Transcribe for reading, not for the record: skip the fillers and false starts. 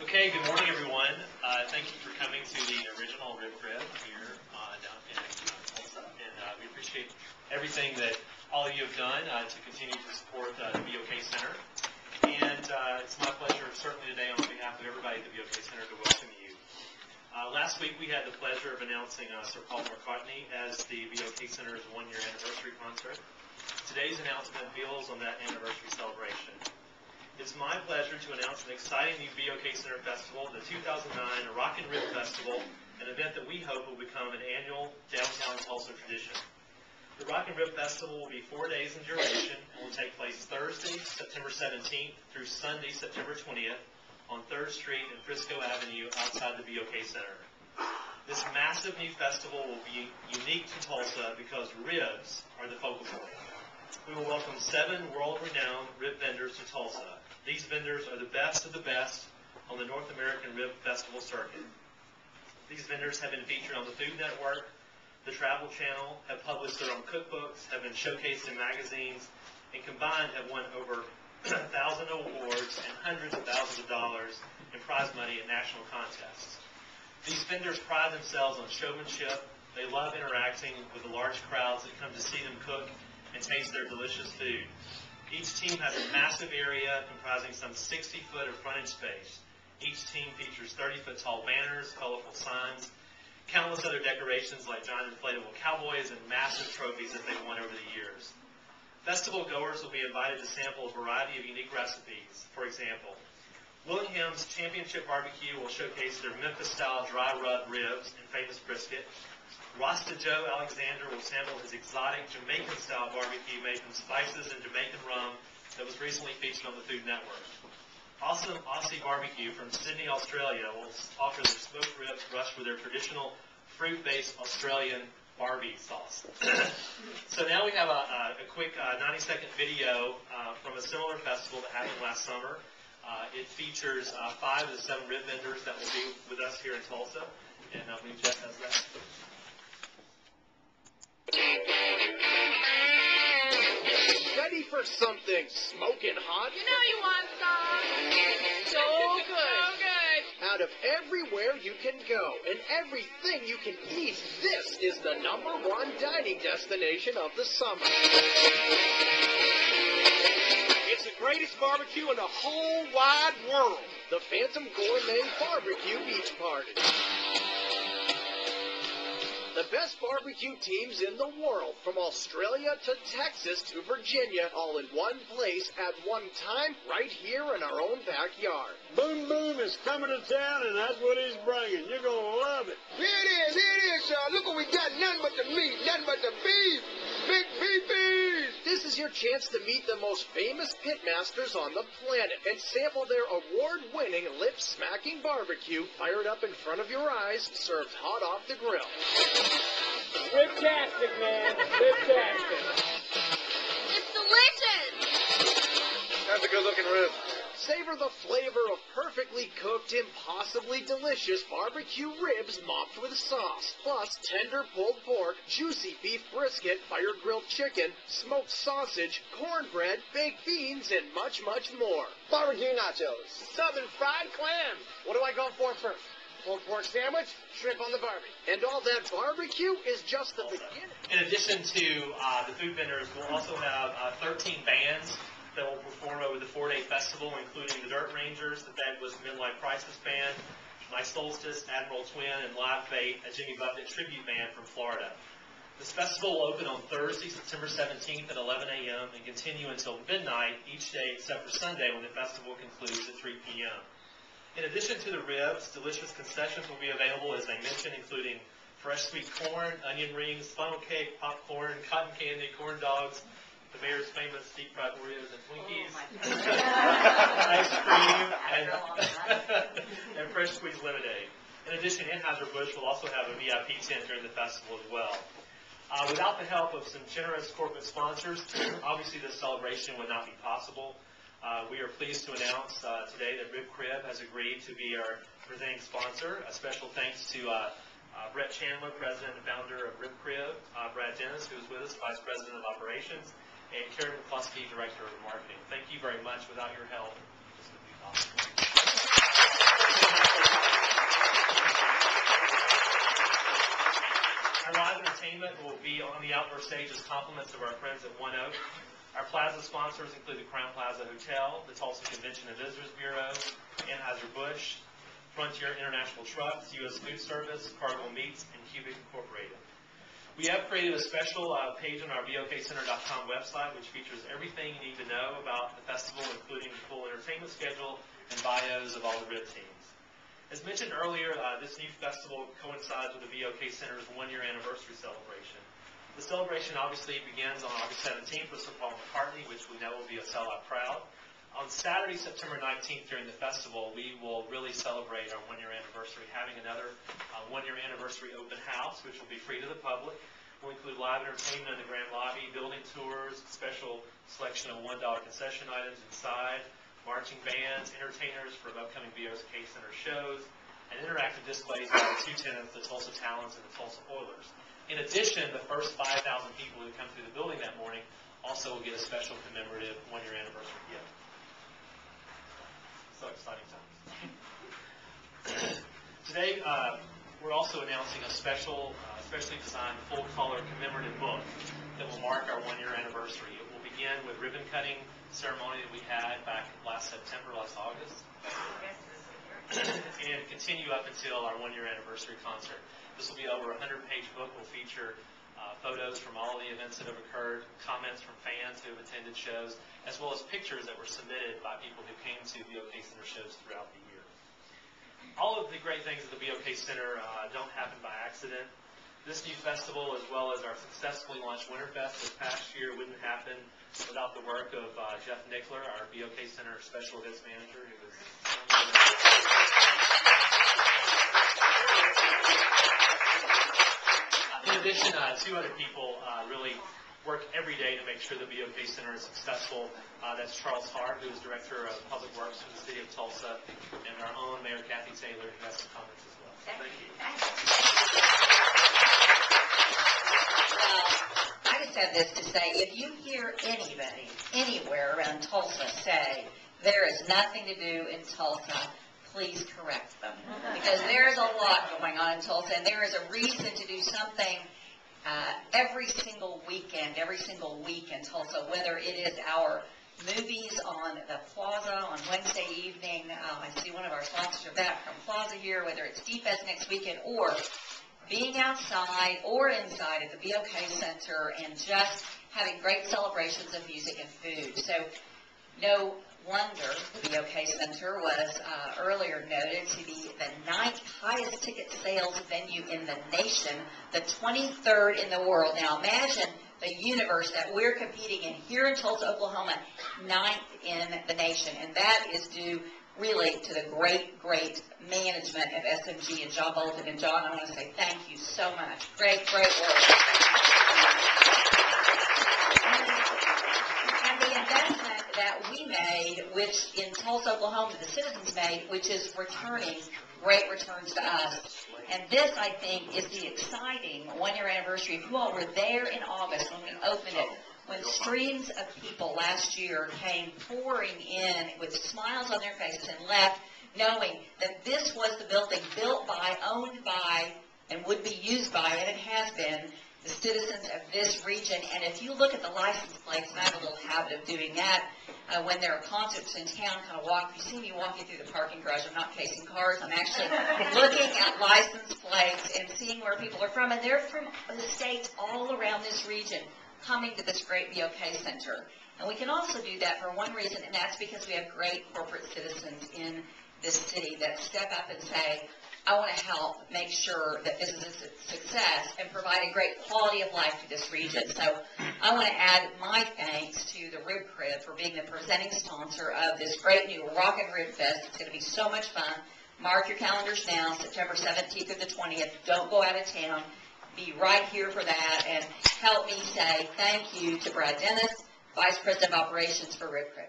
Okay, good morning, everyone. Thank you for coming to the original Rib Crib here down in Tulsa. And we appreciate everything that all of you have done to continue to support the BOK Center. And it's my pleasure, certainly today, on behalf of everybody at the BOK Center, to welcome you. Last week, we had the pleasure of announcing Sir Paul McCartney as the BOK Center's one-year anniversary concert. Today's announcement builds on that anniversary celebration. It's my pleasure to announce an exciting new BOK Center Festival, the 2009 Rock and Rib Festival, an event that we hope will become an annual downtown Tulsa tradition. The Rock and Rib Festival will be 4 days in duration and will take place Thursday, September 17th through Sunday, September 20th on 3rd Street and Frisco Avenue outside the BOK Center. This massive new festival will be unique to Tulsa because ribs are the focal point. We will welcome 7 world-renowned rib vendors to Tulsa. These vendors are the best of the best on the North American Rib Festival circuit. These vendors have been featured on the Food Network, the Travel Channel, have published their own cookbooks, have been showcased in magazines, and combined have won over 1,000 awards and hundreds of thousands of dollars in prize money at national contests. These vendors pride themselves on showmanship. They love interacting with the large crowds that come to see them cook and taste their delicious food. Each team has a massive area comprising some 60 foot of frontage space. Each team features 30-foot tall banners, colorful signs, countless other decorations like giant inflatable cowboys, and massive trophies that they've won over the years. Festival goers will be invited to sample a variety of unique recipes. For example, Willingham's Championship Barbecue will showcase their Memphis-style dry rub ribs and famous brisket. Rasta Joe Alexander will sample his exotic Jamaican-style barbecue made from spices and Jamaican rum that was recently featured on the Food Network. Awesome Aussie Barbecue from Sydney, Australia will offer their smoked ribs brushed with their traditional fruit-based Australian Barbie sauce. So now we have a quick 90-second video from a similar festival that happened last summer. It features 5 of the 7 rib vendors that will be with us here in Tulsa, and I believe Jeff has that. Ready for something smoking hot? You know you want some. So good. So good. Out of everywhere you can go and everything you can eat, this is the #1 dining destination of the summer. It's the greatest barbecue in the whole wide world. The Phantom Gourmet Barbecue Beach Party. The best barbecue teams in the world, from Australia to Texas to Virginia, all in one place at one time, right here in our own backyard. Boom Boom is coming to town, and that's what he's bringing. You're going to love it. Here it is, y'all. Look what we got. Nothing but the meat, nothing but the beef. Big beefies. This is your chance to meet the most famous pitmasters on the planet and sample their award-winning, lip-smacking barbecue fired up in front of your eyes, served hot off the grill. Ribtastic, man. Ribtastic. It's delicious. That's a good-looking rib. Savor the flavor of perfectly cooked, impossibly delicious barbecue ribs mopped with sauce, plus tender pulled pork, juicy beef brisket, fire-grilled chicken, smoked sausage, cornbread, baked beans, and much, much more. Barbecue nachos. Southern fried clam. What do I go for first? Pulled pork sandwich, shrimp on the barbie. And all that barbecue is just the beginning. In addition to the food vendors, we'll also have 13 bands that will perform over the 4-day festival, including the Dirt Rangers, the Fabulous Midlife Crisis Band, My Solstice, Admiral Twin, and Live Fate, a Jimmy Buffett tribute band from Florida. This festival will open on Thursday, September 17th at 11 a.m. and continue until midnight each day except for Sunday when the festival concludes at 3 p.m. In addition to the ribs, delicious concessions will be available, as I mentioned, including fresh sweet corn, onion rings, funnel cake, popcorn, cotton candy, corn dogs, the mayor's famous deep-fried Oreos and Twinkies, ice cream, and fresh squeezed lemonade. In addition, Anheuser-Busch will also have a VIP tent during the festival as well. Without the help of some generous corporate sponsors, obviously this celebration would not be possible. We are pleased to announce today that Rib Crib has agreed to be our presenting sponsor. A special thanks to Brett Chandler, President and founder of Rib Crib, Brad Dennis, who is with us, Vice President of Operations, and Karen McCluskey, Director of Marketing. Thank you very much. Without your help, this would be possible. Our live entertainment will be on the outdoor stage as compliments of our friends at One Oak. Our plaza sponsors include the Crown Plaza Hotel, the Tulsa Convention and Visitors Bureau, Anheuser-Busch, Frontier International Trucks, U.S. Food Service, Cargill Meats, and Cubic Incorporated. We have created a special page on our BOKcenter.com website, which features everything you need to know about the festival, including the full entertainment schedule and bios of all the RIB teams. As mentioned earlier, this new festival coincides with the BOK Center's one-year anniversary celebration. The celebration obviously begins on August 17th with Sir Paul McCartney, which we know will be a sellout crowd. On Saturday, September 19th, during the festival, we will really celebrate our one-year anniversary, having another one-year anniversary open house, which will be free to the public. We'll include live entertainment in the grand lobby, building tours, special selection of $1 concession items inside, marching bands, entertainers from upcoming BOK Center shows, and interactive displays by the two tenants, the Tulsa Talents and the Tulsa Oilers. In addition, the first 5,000 people who come through the building that morning also will get a special commemorative one-year anniversary gift. So exciting times. Today, we're also announcing a specially designed full-color commemorative book that will mark our one-year anniversary. It will begin with ribbon-cutting ceremony that we had back last August, and continue up until our one-year anniversary concert. This will be over a 100-page book. Will feature photos from all the events that have occurred, comments from fans who have attended shows, as well as pictures that were submitted by people who came to BOK Center shows throughout the year. All of the great things at the BOK Center don't happen by accident. This new festival, as well as our successfully launched Winterfest this past year, wouldn't happen without the work of Jeff Nickler, our BOK Center Special Events Manager, who is in addition, two other people really work every day to make sure the BOK Center is successful. That's Charles Hart, who is Director of Public Works for the City of Tulsa, and our own Mayor Kathy Taylor, who has some comments as well. Thank you. Well, I just have this to say. If you hear anybody, anywhere around Tulsa say, there is nothing to do in Tulsa, please correct them. Because there's a lot going on in Tulsa, and there is a reason to do something every single weekend, every single week in Tulsa, whether it is our movies on the Plaza on Wednesday evening. I see one of our sponsors of that from Plaza here, whether it's D-Fest next weekend, or being outside or inside at the BOK Center and just having great celebrations of music and food. So no wonder the BOK Center was earlier noted to be the 9th highest ticket sales venue in the nation, the 23rd in the world. Now imagine the universe that we're competing in here in Tulsa, Oklahoma, 9th in the nation. And that is due really to the great, great management of SMG and John Bolton. And John, I want to say thank you so much. Great, great work. And the investment that we made, which in Tulsa, Oklahoma, the citizens made, which is returning great returns to us. And this, I think, is the exciting one-year anniversary. If you all were there in August when we opened it, when streams of people last year came pouring in with smiles on their faces and left knowing that this was the building built by, owned by, and would be used by, and it has been, the citizens of this region. And if you look at the license plates, and I have a little habit of doing that, when there are concerts in town, kind of walk, you see me walking through the parking garage, I'm not chasing cars, I'm actually looking at license plates and seeing where people are from, and they're from the states all around this region coming to this great BOK Center. And we can also do that for one reason, and that's because we have great corporate citizens in this city that step up and say, I want to help make sure that this is a success and provide a great quality of life to this region. So I want to add my thanks to the Rib Crib for being the presenting sponsor of this great new Rockin' Rib Fest. It's going to be so much fun. Mark your calendars now, September 17th through the 20th. Don't go out of town. Be right here for that, and help me say thank you to Brad Dennis, Vice President of Operations for Rib Crib.